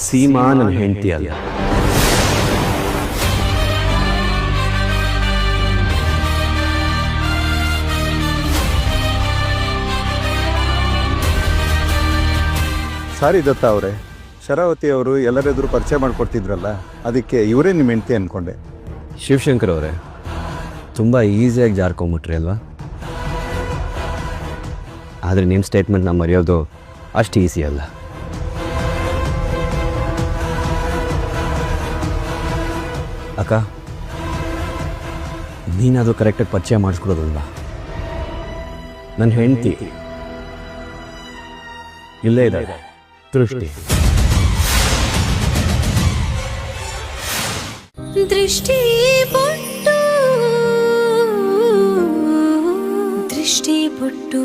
ಸೀಮಾ ನನ್ನ ಹೆಂಡತಿ ಅಲ್ಲ. ಸಾರಿ ದತ್ತ ಅವರೇ, ಶರಾವತಿ ಅವರು ಎಲ್ಲರೆದುರು ಪರಿಚಯ ಮಾಡಿಕೊಡ್ತಿದ್ರಲ್ಲ, ಅದಕ್ಕೆ ಇವರೇ ನಿಮ್ಮ ಹೆಂಡತಿ ಅಂದ್ಕೊಂಡೆ. ಶಿವಶಂಕರ್ ಅವರೇ, ತುಂಬ ಈಸಿಯಾಗಿ ಜಾರ್ಕೊಂಬಿಟ್ರಿ ಅಲ್ವಾ? ಆದರೆ ನಿಮ್ಮ ಸ್ಟೇಟ್ಮೆಂಟ್ನ ಮರೆಯೋದು ಅಷ್ಟು ಈಸಿ ಅಲ್ಲ. ಅಕ್ಕ, ನೀನದು ಕರೆಕ್ಟಾಗಿ ಪರಿಚಯ ಮಾಡಿಸ್ಕೊಡೋದಲ್ವಾ? ನನ್ನ ಹೆಂಡತಿ ಇಲ್ಲೇ ಇದ್ದಾಳೆ, ದೃಷ್ಟಿ. ದೃಷ್ಟಿ ಬೊಟ್ಟು, ದೃಷ್ಟಿ ಬೊಟ್ಟು.